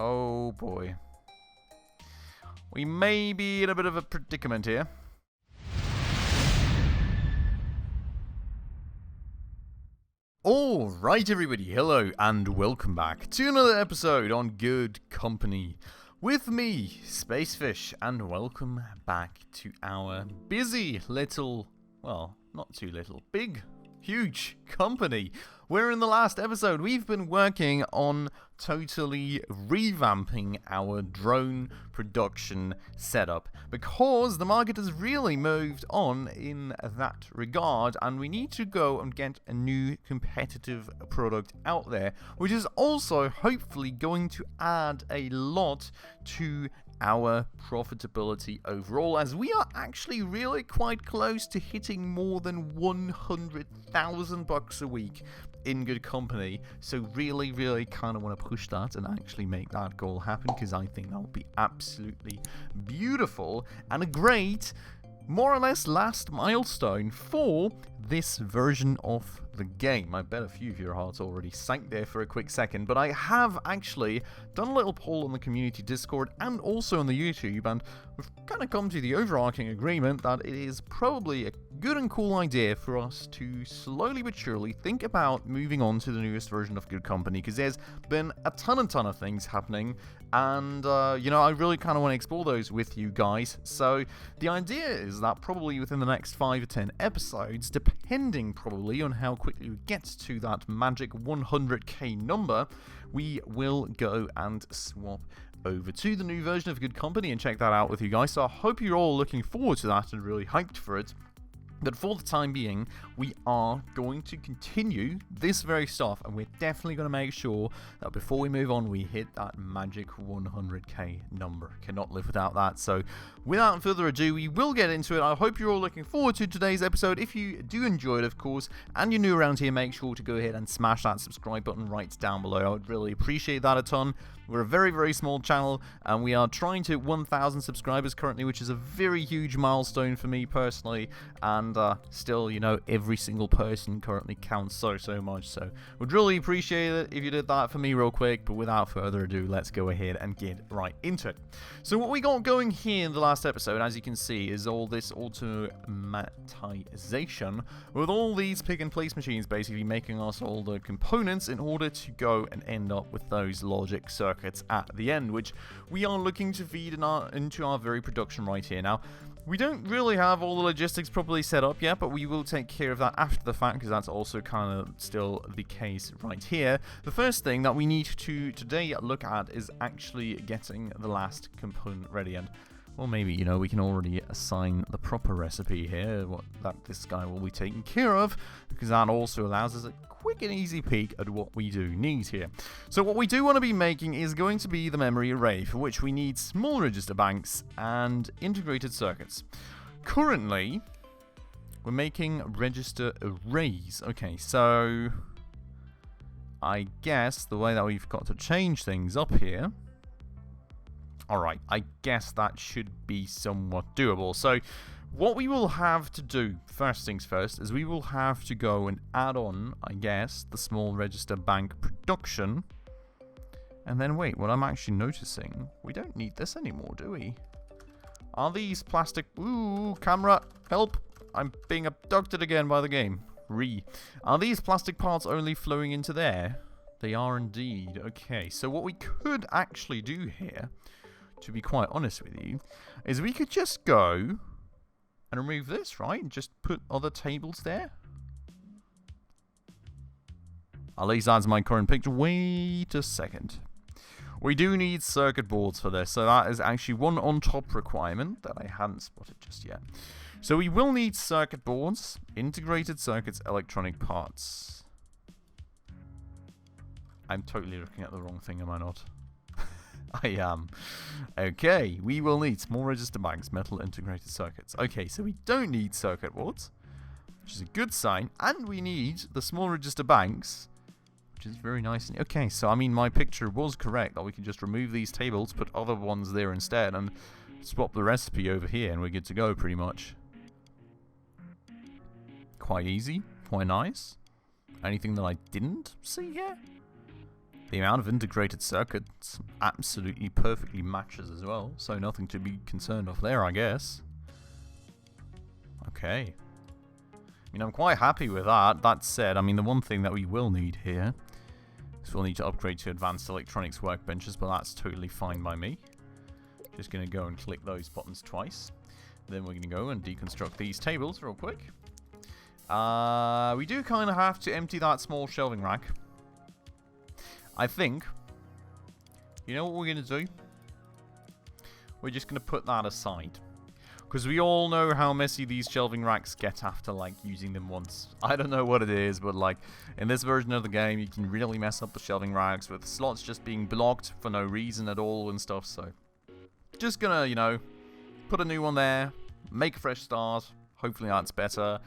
Oh boy. We may be in a bit of a predicament here. Alright everybody, hello and welcome back to another episode on Good Company. With me, Spacefish, and welcome back to our busy little, well, not too little, big, huge company. Where in the last episode we've been working on totally revamping our drone production setup because the market has really moved on in that regard, and we need to go and get a new competitive product out there, which is also hopefully going to add a lot to our profitability overall, as we are actually really quite close to hitting more than 100,000 bucks a week in Good Company. So really kind of want to push that and actually make that goal happen, because I think that would be absolutely beautiful and a great, more or less, last milestone for this version of the game. I bet a few of your hearts already sank there for a quick second, but I have actually done a little poll on the community Discord and also on the YouTube, and we've kind of come to the overarching agreement that it is probably a good and cool idea for us to slowly but surely think about moving on to the newest version of Good Company, because there's been a ton of things happening, and I really kind of want to explore those with you guys. So the idea is that probably within the next 5 or 10 episodes, depending probably on how quickly we get to that magic 100k number, we will go and swap over to the new version of Good Company and check that out with you guys. So I hope you're all looking forward to that and really hyped for it. But for the time being, we are going to continue this very stuff, and we're definitely going to make sure that before we move on, we hit that magic 100k number. Cannot live without that. So without further ado, we will get into it. I hope you're all looking forward to today's episode. If you do enjoy it, of course, and you're new around here, make sure to go ahead and smash that subscribe button right down below. I would really appreciate that a ton. We're a very small channel, and we are trying to hit 1,000 subscribers currently, which is a very huge milestone for me personally, and still, every single person currently counts so much, so would really appreciate it if you did that for me real quick. But without further ado, let's go ahead and get right into it. So what we got going here in the last episode, as you can see, is all this automatization, with all these pick and place machines basically making us all the components in order to go and end up with those logic circuits at the end, which we are looking to feed into our very production right here. Now, we don't really have all the logistics properly set up yet, but we will take care of that after the fact, because that's also kind of still the case right here. The first thing that we need to today look at is actually getting the last component ready, and well, maybe, we can already assign the proper recipe here, that this guy will be taken care of, because that also allows us a quick and easy peek at what we do need here. So what we do want to be making is going to be the memory array, for which we need small register banks and integrated circuits. Currently, we're making register arrays. Okay, so I guess the way that we've got to change things up here, alright, I guess that should be somewhat doable. So what we will have to do, first things first, is we will have to go and add on, I guess, the small register bank production. And then wait, what I'm actually noticing, we don't need this anymore, do we? Are these plastic... Ooh, camera, help! I'm being abducted again by the game. Are these plastic parts only flowing into there? They are indeed. Okay, so what we could actually do here, to be quite honest with you, is we could just go and remove this, right? And just put other tables there. At least that's my current picture. Wait a second. We do need circuit boards for this, so that is actually one on top requirement that I hadn't spotted just yet. So we will need circuit boards, integrated circuits, electronic parts. I'm totally looking at the wrong thing, am I not? I am. Okay, we will need small register banks, metal integrated circuits. Okay, so we don't need circuit boards, which is a good sign, and we need the small register banks, which is very nice. Okay, so I mean, my picture was correct, that we can just remove these tables, put other ones there instead, and swap the recipe over here, and we're good to go, pretty much. Quite easy, quite nice. Anything that I didn't see here? The amount of integrated circuits absolutely perfectly matches as well, so nothing to be concerned of there, I guess. Okay. I mean, I'm quite happy with that. That said, I mean, the one thing that we will need here is we'll need to upgrade to advanced electronics workbenches, but that's totally fine by me. Just going to go and click those buttons twice. Then we're going to go and deconstruct these tables real quick. We do kind of have to empty that small shelving rack. I think, you know what we're going to do? We're just going to put that aside. Because we all know how messy these shelving racks get after, like, using them once. I don't know what it is, but, like, in this version of the game, you can really mess up the shelving racks with slots just being blocked for no reason at all and stuff, so... Just gonna, you know, put a new one there, make a fresh start, hopefully that's better,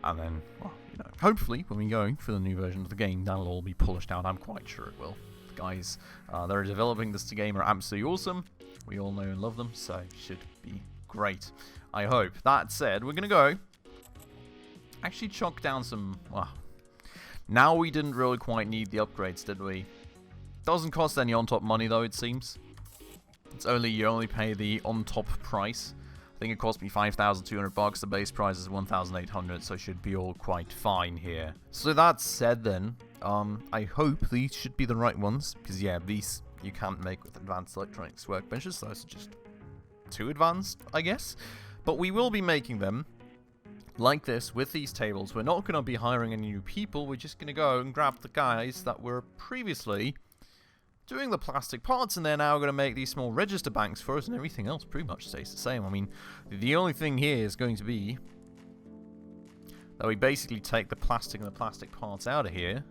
and then, well, you know, hopefully, when we go for the new version of the game, that'll all be polished out. I'm quite sure it will. The guys that are developing this game are absolutely awesome. We all know and love them, so it should be great, I hope. That said, we're gonna go actually chuck down some, well, now we didn't really quite need the upgrades, did we? Doesn't cost any on top money though, it seems. It's only, you only pay the on top price. I think it cost me 5,200 bucks. The base price is 1,800, so should be all quite fine here. So that said then, I hope these should be the right ones, because yeah, these you can't make with advanced electronics workbenches, so those are just too advanced, I guess. But we will be making them like this with these tables. We're not going to be hiring any new people. We're just going to go and grab the guys that were previously doing the plastic parts, and they're now going to make these small register banks for us, and everything else pretty much stays the same. I mean, the only thing here is going to be that we basically take the plastic and the plastic parts out of here.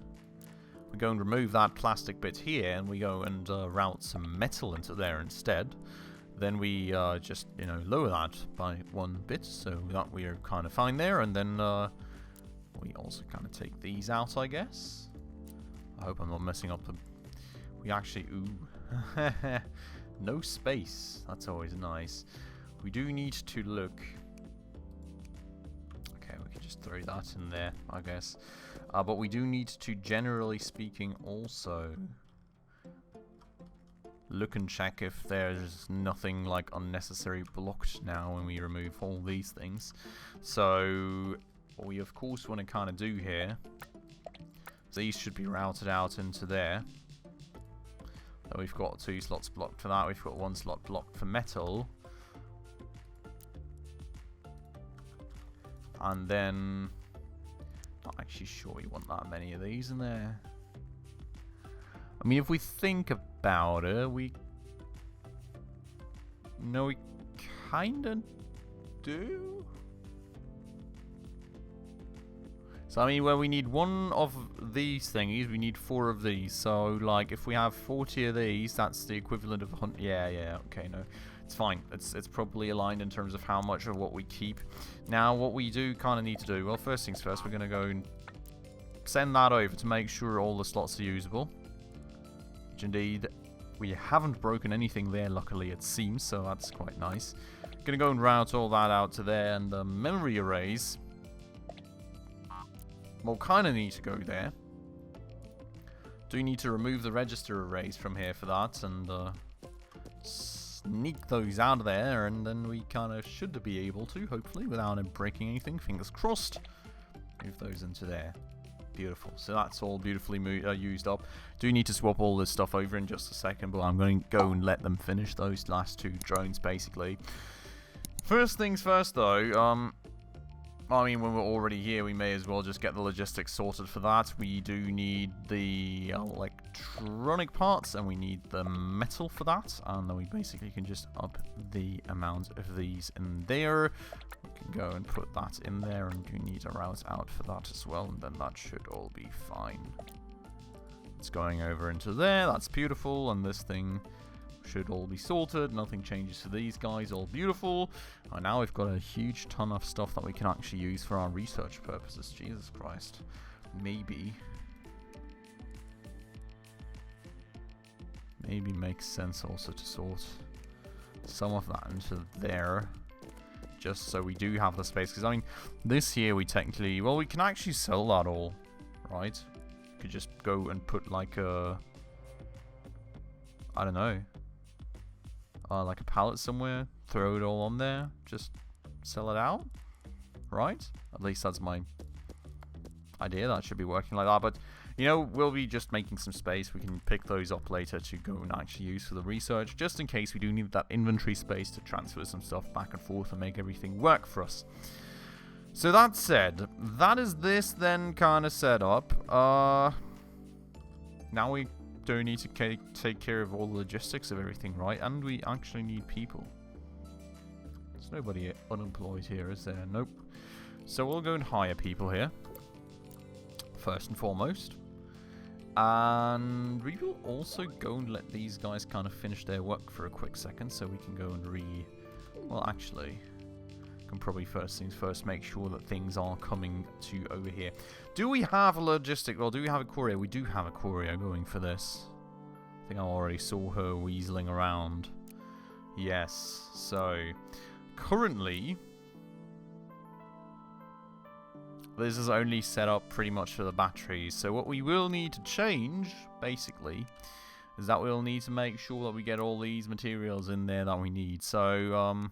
We go and remove that plastic bit here, and we go and route some metal into there instead. Then we just, you know, lower that by one bit, so that we are kind of fine there, and then we also kind of take these out, I guess. I hope I'm not messing up the... We actually... Ooh. No space. That's always nice. We do need to look... Okay, we can just throw that in there, I guess. But we do need to, generally speaking, also... look and check if there's nothing like unnecessary blocked now when we remove all these things. So what we of course want to kind of do here, these should be routed out into there. So we've got 2 slots blocked for that, we've got 1 slot blocked for metal. And then, not actually sure we want that many of these in there. I mean, if we think about it, we kind of do. So, I mean, where we need 1 of these thingies, we need 4 of these. So, like, if we have 40 of these, that's the equivalent of 100. Yeah, okay, no. It's fine. It's probably aligned in terms of how much of what we keep. Now, what we do kind of need to do, well, first things first, we're going to go and send that over to make sure all the slots are usable. Which indeed, we haven't broken anything there, luckily, it seems, so that's quite nice. Gonna go and route all that out to there, and the memory arrays will kind of need to go there. Do need to remove the register arrays from here for that, and sneak those out of there, and then we kind of should be able to, hopefully, without it breaking anything, fingers crossed, move those into there. Beautiful. So that's all beautifully used up. Do need to swap all this stuff over in just a second, but I'm going to go and let them finish those last 2 drones, basically. First things first, though, I mean, when we're already here, we may as well just get the logistics sorted for that. We do need the electronic parts, and we need the metal for that, and then we basically can just up the amount of these in there. We can go and put that in there, and we need a route out for that as well, and then that should all be fine. It's going over into there, that's beautiful, and this thing should all be sorted. Nothing changes for these guys, all beautiful. And now we've got a huge ton of stuff that we can actually use for our research purposes. Jesus Christ. Maybe makes sense also to sort some of that into there, just so we do have the space. Because I mean, this here we technically, well, we can actually sell that all, right? We could just go and put like a I don't know. Like a pallet somewhere. Throw it all on there. Just sell it out. Right? At least that's my idea. That should be working like that. But, you know, we'll be just making some space. We can pick those up later to go and actually use for the research. Just in case we do need that inventory space to transfer some stuff back and forth and make everything work for us. So that said, that is this then kind of set up. Now we do need to take care of all the logistics of everything, right? And we actually need people. There's nobody unemployed here, is there? Nope. So we'll go and hire people here. First and foremost. And we will also go and let these guys kind of finish their work for a quick second so we can go and well, actually, can probably first things first make sure that things are coming to over here. Do we have a logistic? Well, do we have a courier? We do have a courier going for this. I think I already saw her weaseling around. Yes. So, currently, this is only set up pretty much for the batteries. So what we will need to change, basically, is that we'll need to make sure that we get all these materials in there that we need. So,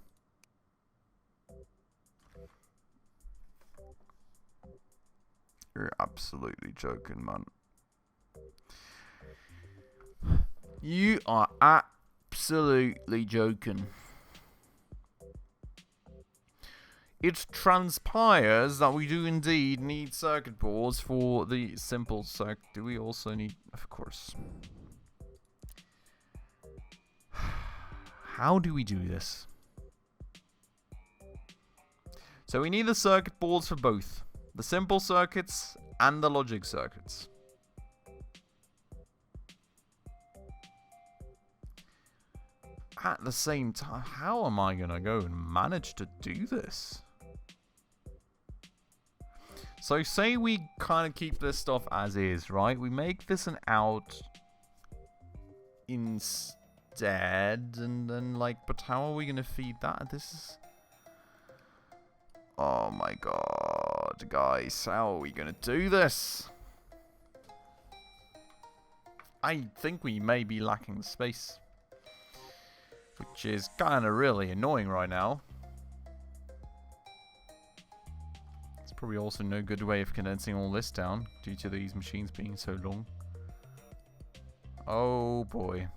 you're absolutely joking, man. You are absolutely joking. It transpires that we do indeed need circuit boards for the simple circuit. Do we also need... Of course. How do we do this? So we need the circuit boards for both. The simple circuits and the logic circuits. At the same time, how am I going to go and manage to do this? So say we kind of keep this stuff as is, right? We make this an out instead, and then like, but how are we going to feed that? This is... Oh my god, guys, how are we going to do this? I think we may be lacking the space, which is kind of really annoying right now. It's probably also no good way of condensing all this down due to these machines being so long. Oh boy.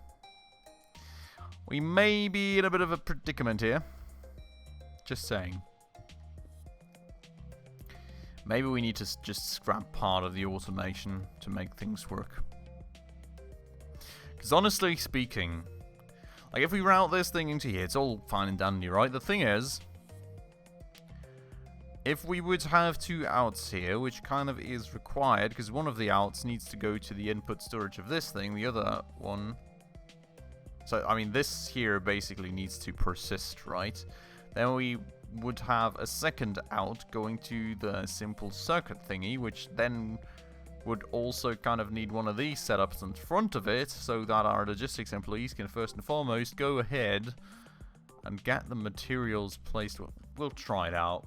We may be in a bit of a predicament here. Just saying. Maybe we need to just scrap part of the automation to make things work. Because honestly speaking, like if we route this thing into here, it's all fine and dandy, right? The thing is, if we would have two outs here, which kind of is required, because one of the outs needs to go to the input storage of this thing, the other one... So, I mean, this here basically needs to persist, right? Then we would have a second out going to the simple circuit thingy, which then would also kind of need one of these setups in front of it so that our logistics employees can first and foremost go ahead and get the materials placed. We'll try it out.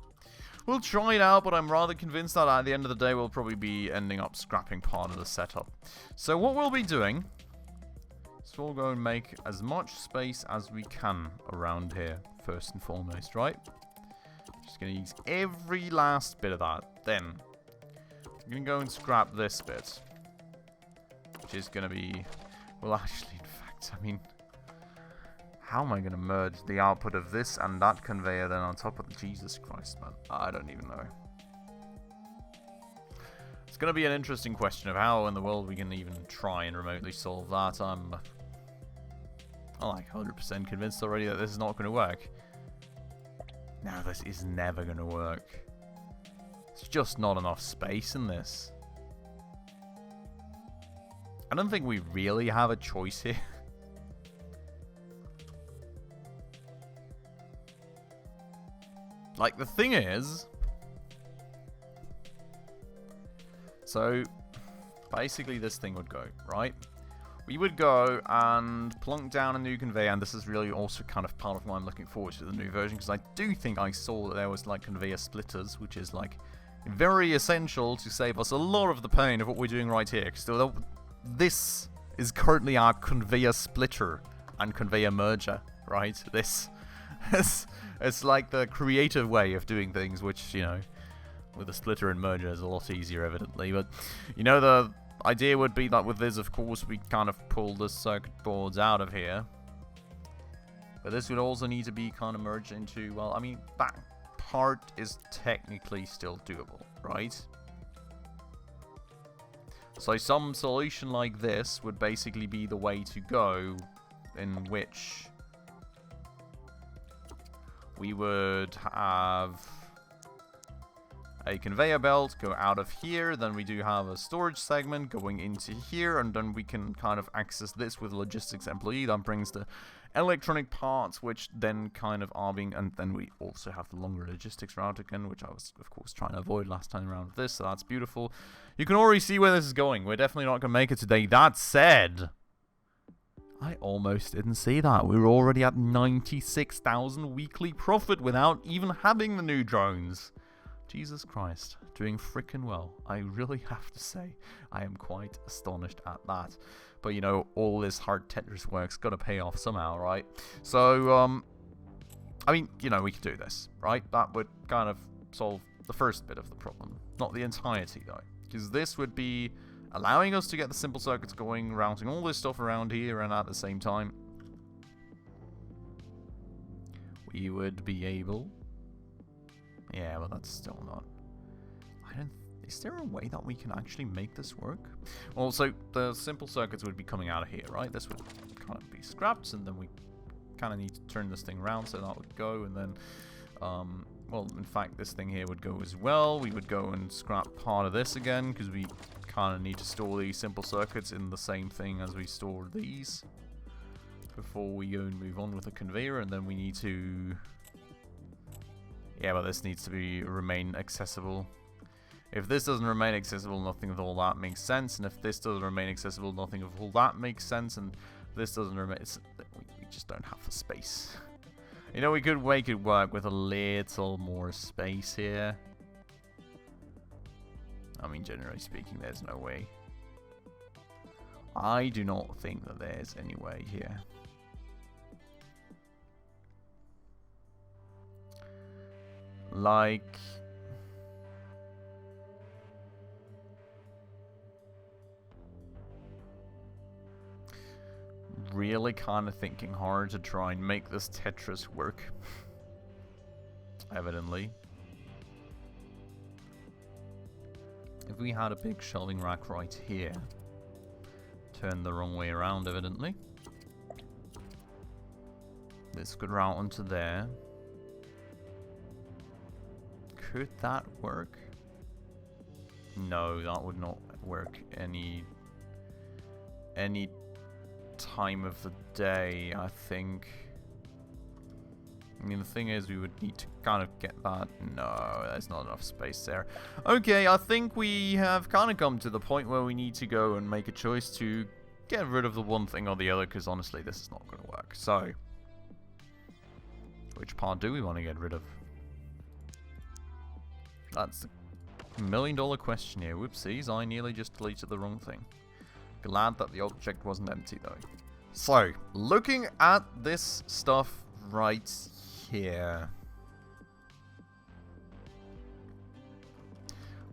We'll try it out, but I'm rather convinced that at the end of the day we'll probably be ending up scrapping part of the setup. So what we'll be doing is we'll go and make as much space as we can around here, first and foremost, right? Just going to use every last bit of that. Then, I'm going to go and scrap this bit, which is going to be... Well, actually, in fact, I mean... How am I going to merge the output of this and that conveyor then on top of the... Jesus Christ, man. I don't even know. It's going to be an interesting question of how in the world we can even try and remotely solve that. I'm like 100% convinced already that this is not going to work. No, this is never going to work. There's just not enough space in this. I don't think we really have a choice here. Like, the thing is... So, basically this thing would go, right? We would go and plunk down a new conveyor, and this is really also kind of part of why I'm looking forward to the new version, because I do think I saw that there was, like, conveyor splitters, which is, like, very essential to save us a lot of the pain of what we're doing right here. Because this is currently our conveyor splitter and conveyor merger, right? This it's like the creative way of doing things, which, you know, with a splitter and merger is a lot easier, evidently. But, you know, the idea would be that with this, of course, we kind of pull the circuit boards out of here. But this would also need to be kind of merged into, well, I mean, that part is technically still doable, right? So some solution like this would basically be the way to go, in which we would have a conveyor belt go out of here, then we do have a storage segment going into here, and then we can kind of access this with logistics employee that brings the electronic parts, which then kind of are being, and then we also have the longer logistics route again, which I was of course trying to avoid last time around with this, so that's beautiful. You can already see where this is going. We're definitely not going to make it today. That said, I almost didn't see that. We were already at 96,000 weekly profit without even having the new drones. Jesus Christ, doing frickin' well. I really have to say, I am quite astonished at that. But, you know, all this hard Tetris work's got to pay off somehow, right? So, I mean, you know, we could do this, right? That would kind of solve the first bit of the problem. Not the entirety, though. Because this would be allowing us to get the simple circuits going, routing all this stuff around here, and at the same time, we would be able... Yeah, but that's still not... Is there a way that we can actually make this work? Well, so the simple circuits would be coming out of here, right? This would kind of be scrapped, and then we kind of need to turn this thing around, so that would go, and then... well, in fact, this thing here would go as well. We would go and scrap part of this again, because we kind of need to store these simple circuits in the same thing as we store these before we go and move on with the conveyor, and then we need to... Yeah, but this needs to remain accessible. If this doesn't remain accessible, nothing of all that makes sense. And if this doesn't remain accessible, nothing of all that makes sense. And this doesn't remain... we just don't have the space. You know, we could make it work with a little more space here. I mean, generally speaking, there's no way. I do not think that there's any way here. Like... really kind of thinking hard to try and make this Tetris work. Evidently. If we had a big shelving rack right here, turned the wrong way around, evidently. This could route onto there. Could that work? No, that would not work any time of the day, I think. I mean, the thing is, we would need to kind of get that. No, there's not enough space there. Okay, I think we have kind of come to the point where we need to go and make a choice to get rid of the one thing or the other, because honestly, this is not going to work. So, which part do we want to get rid of? That's the million-dollar question here. Whoopsies, I nearly just deleted the wrong thing. Glad that the object wasn't empty, though. So, looking at this stuff right here.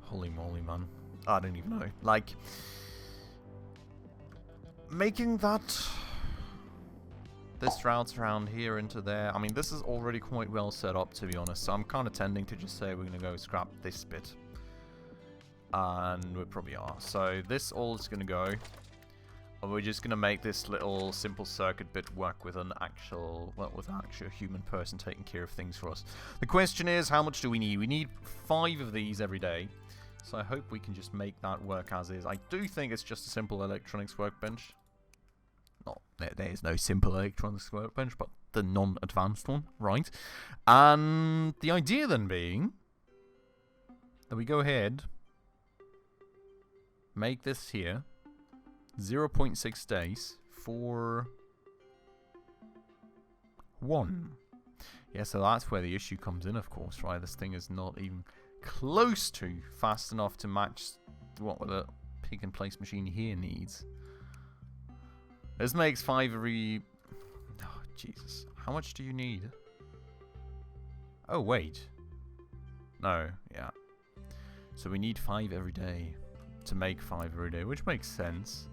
Holy moly, man. I don't even know. Like, making that... this route around here into there. I mean, this is already quite well set up, to be honest. So I'm kind of tending to just say we're going to go scrap this bit. And we probably are. So this all is going to go. And we're just going to make this little simple circuit bit work with an actual, well, with an actual human person taking care of things for us. The question is, how much do we need? We need 5 of these every day. So I hope we can just make that work as is. I do think it's just a simple electronics workbench. Not, there is no simple electronics workbench, but the non-advanced one, right? And the idea then being that we go ahead, make this here 0.6 days for 1. Yeah, so that's where the issue comes in, of course, right? This thing is not even close to fast enough to match what the pick and place machine here needs. This makes 5 every... Oh, Jesus. How much do you need? Oh, wait. No, yeah. So we need 5 every day to make 5 every day, which makes sense.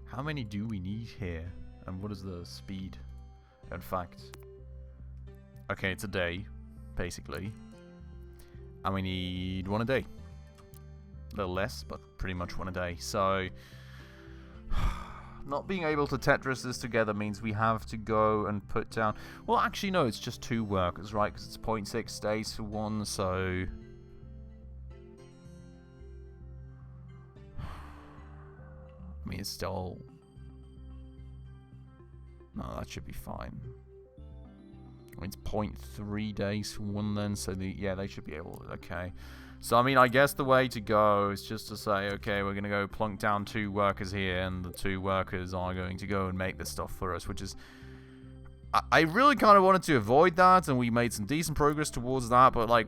How many do we need here? And what is the speed? In fact... Okay, it's a day, basically. And we need 1 a day. A little less, but pretty much 1 a day. So... Not being able to Tetris this together means we have to go and put down... Well, actually, no, it's just 2 workers, right? Because it's 0.6 days for 1, so... I mean, it's still... No, that should be fine. I mean, it's 0.3 days for 1 then, so yeah, they should be able... Okay. So, I mean, I guess the way to go is just to say, okay, we're going to go plunk down 2 workers here, and the 2 workers are going to go and make this stuff for us, which is... I really kind of wanted to avoid that, and we made some decent progress towards that, but, like,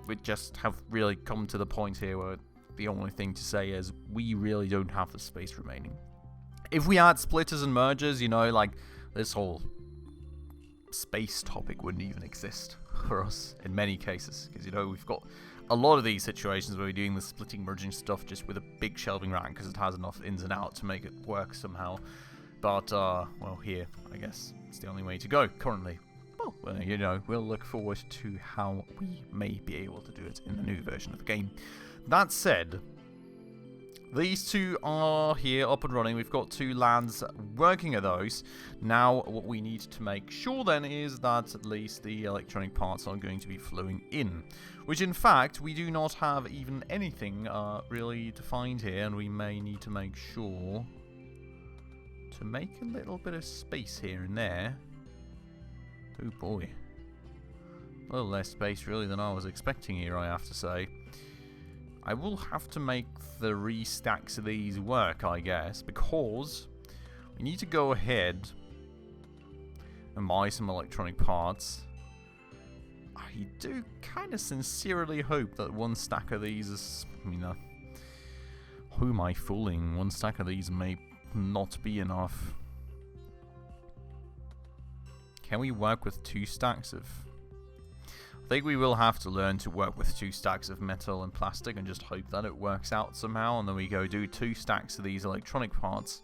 we just have really come to the point here where the only thing to say is we really don't have the space remaining. If we had splitters and mergers, you know, like, this whole space topic wouldn't even exist for us in many cases, because, you know, we've got... a lot of these situations where we're doing the splitting, merging stuff just with a big shelving rack because it has enough ins and outs to make it work somehow. But, well, here, I guess it's the only way to go currently. Well, you know, we'll look forward to how we may be able to do it in the new version of the game. That said, these 2 are here up and running. We've got 2 lands working at those. Now, what we need to make sure then is that at least the electronic parts are going to be flowing in. Which, in fact, we do not have even anything really defined here, and we may need to make sure to make a little bit of space here and there. Oh boy. A little less space really than I was expecting here, I have to say. I will have to make 3 stacks of these work, I guess, because we need to go ahead and buy some electronic parts. I do kind of sincerely hope that 1 stack of these is... I mean, who am I fooling? 1 stack of these may not be enough. Can we work with 2 stacks of... I think we will have to learn to work with 2 stacks of metal and plastic and just hope that it works out somehow, and then we go do 2 stacks of these electronic parts.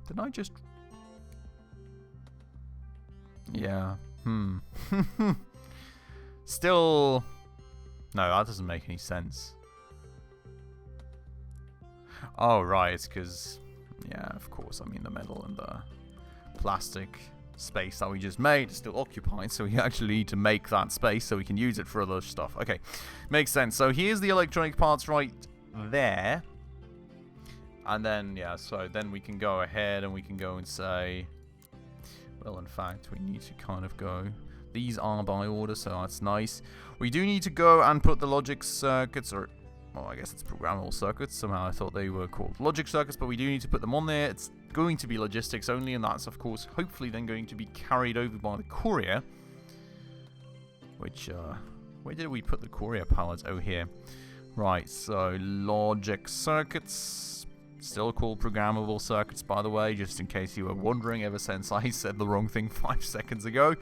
Did I just... Yeah. Still... No, that doesn't make any sense. Oh, right, it's because... Yeah, of course, I mean the metal and the plastic space that we just made is still occupied, so we actually need to make that space so we can use it for other stuff. Okay, makes sense. So here's the electronic parts right there. And then, yeah, so then we can go ahead and we can go and say... Well, in fact, we need to kind of go... These are by order, so that's nice. We do need to go and put the logic circuits, or... Well, I guess it's programmable circuits. Somehow I thought they were called logic circuits, but we do need to put them on there. It's going to be logistics only, and that's, of course, hopefully then going to be carried over by the courier. Which, where did we put the courier pallets? Oh, here. Right, so logic circuits. Still called programmable circuits, by the way, just in case you were wondering ever since I said the wrong thing 5 seconds ago.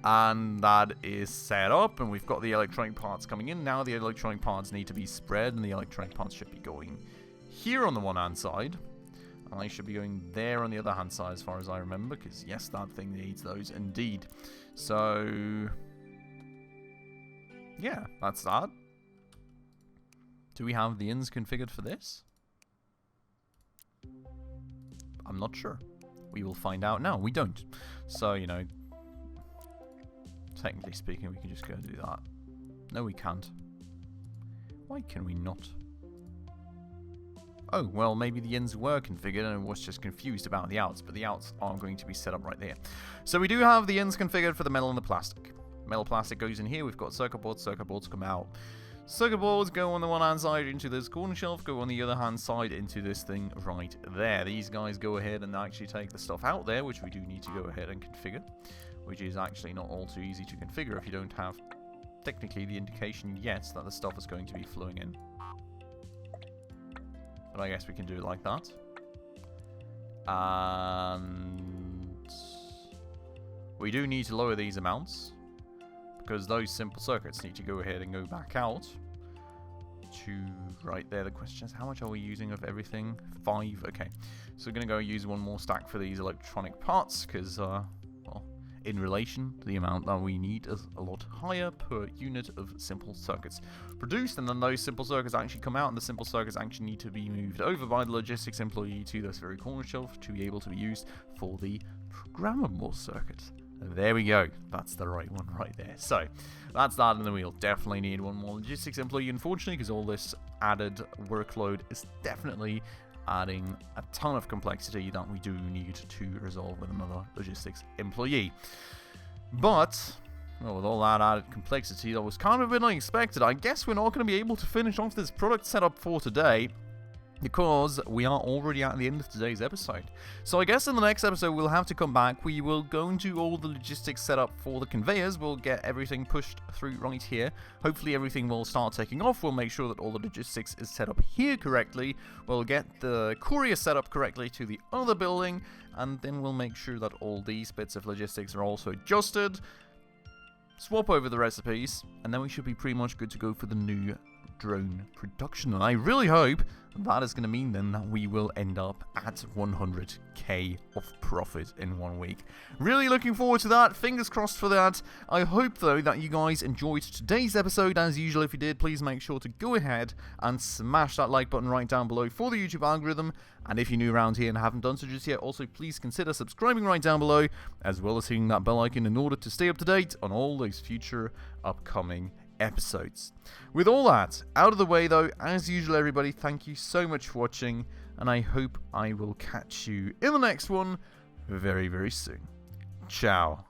And that is set up, and we've got the electronic parts coming in. Now the electronic parts need to be spread, and the electronic parts should be going here on the one hand side. And they should be going there on the other hand side, as far as I remember, because yes, that thing needs those indeed. So, yeah, that's that. Do we have the ins configured for this? I'm not sure. We will find out now. We don't. So, you know, technically speaking, we can just go and do that. No, we can't. Why can we not? Oh, well, maybe the ins were configured and I was just confused about the outs, but the outs are going to be set up right there. So we do have the ins configured for the metal and the plastic. Metal plastic goes in here. We've got circuit boards come out. Circuit boards go on the one hand side into this corner shelf, go on the other hand side into this thing right there. These guys go ahead and actually take the stuff out there, which we do need to go ahead and configure, which is actually not all too easy to configure if you don't have technically the indication yet that the stuff is going to be flowing in. But I guess we can do it like that. And we do need to lower these amounts, because those simple circuits need to go ahead and go back out to right there. The question is, how much are we using of everything? 5. Okay, so we're going to go use one more stack for these electronic parts, because, well, in relation, the amount that we need is a lot higher per unit of simple circuits produced, and then those simple circuits actually come out, and the simple circuits actually need to be moved over by the logistics employee to this very corner shelf to be able to be used for the programmable circuit. There we go. That's the right one right there. So, that's that in the wheel. Definitely need one more logistics employee, unfortunately, because all this added workload is definitely adding a ton of complexity that we do need to resolve with another logistics employee. But, well, with all that added complexity, that was kind of a bit unexpected. I guess we're not going to be able to finish off this product setup for today, because we are already at the end of today's episode. So I guess in the next episode we'll have to come back. We will go and do all the logistics set up for the conveyors. We'll get everything pushed through right here. Hopefully everything will start taking off. We'll make sure that all the logistics is set up here correctly. We'll get the courier set up correctly to the other building, and then we'll make sure that all these bits of logistics are also adjusted. Swap over the recipes, and then we should be pretty much good to go for the new drone production. And I really hope that is going to mean then that we will end up at 100k of profit in 1 week. Really looking forward to that. Fingers crossed for that. I hope though that you guys enjoyed today's episode. As usual, if you did, please make sure to go ahead and smash that like button right down below for the YouTube algorithm. And if you're new around here and haven't done so just yet, also please consider subscribing right down below, as well as hitting that bell icon in order to stay up to date on all those future upcoming episodes. With all that out of the way though, as usual everybody, thank you so much for watching, and I hope I will catch you in the next one very, very soon. Ciao.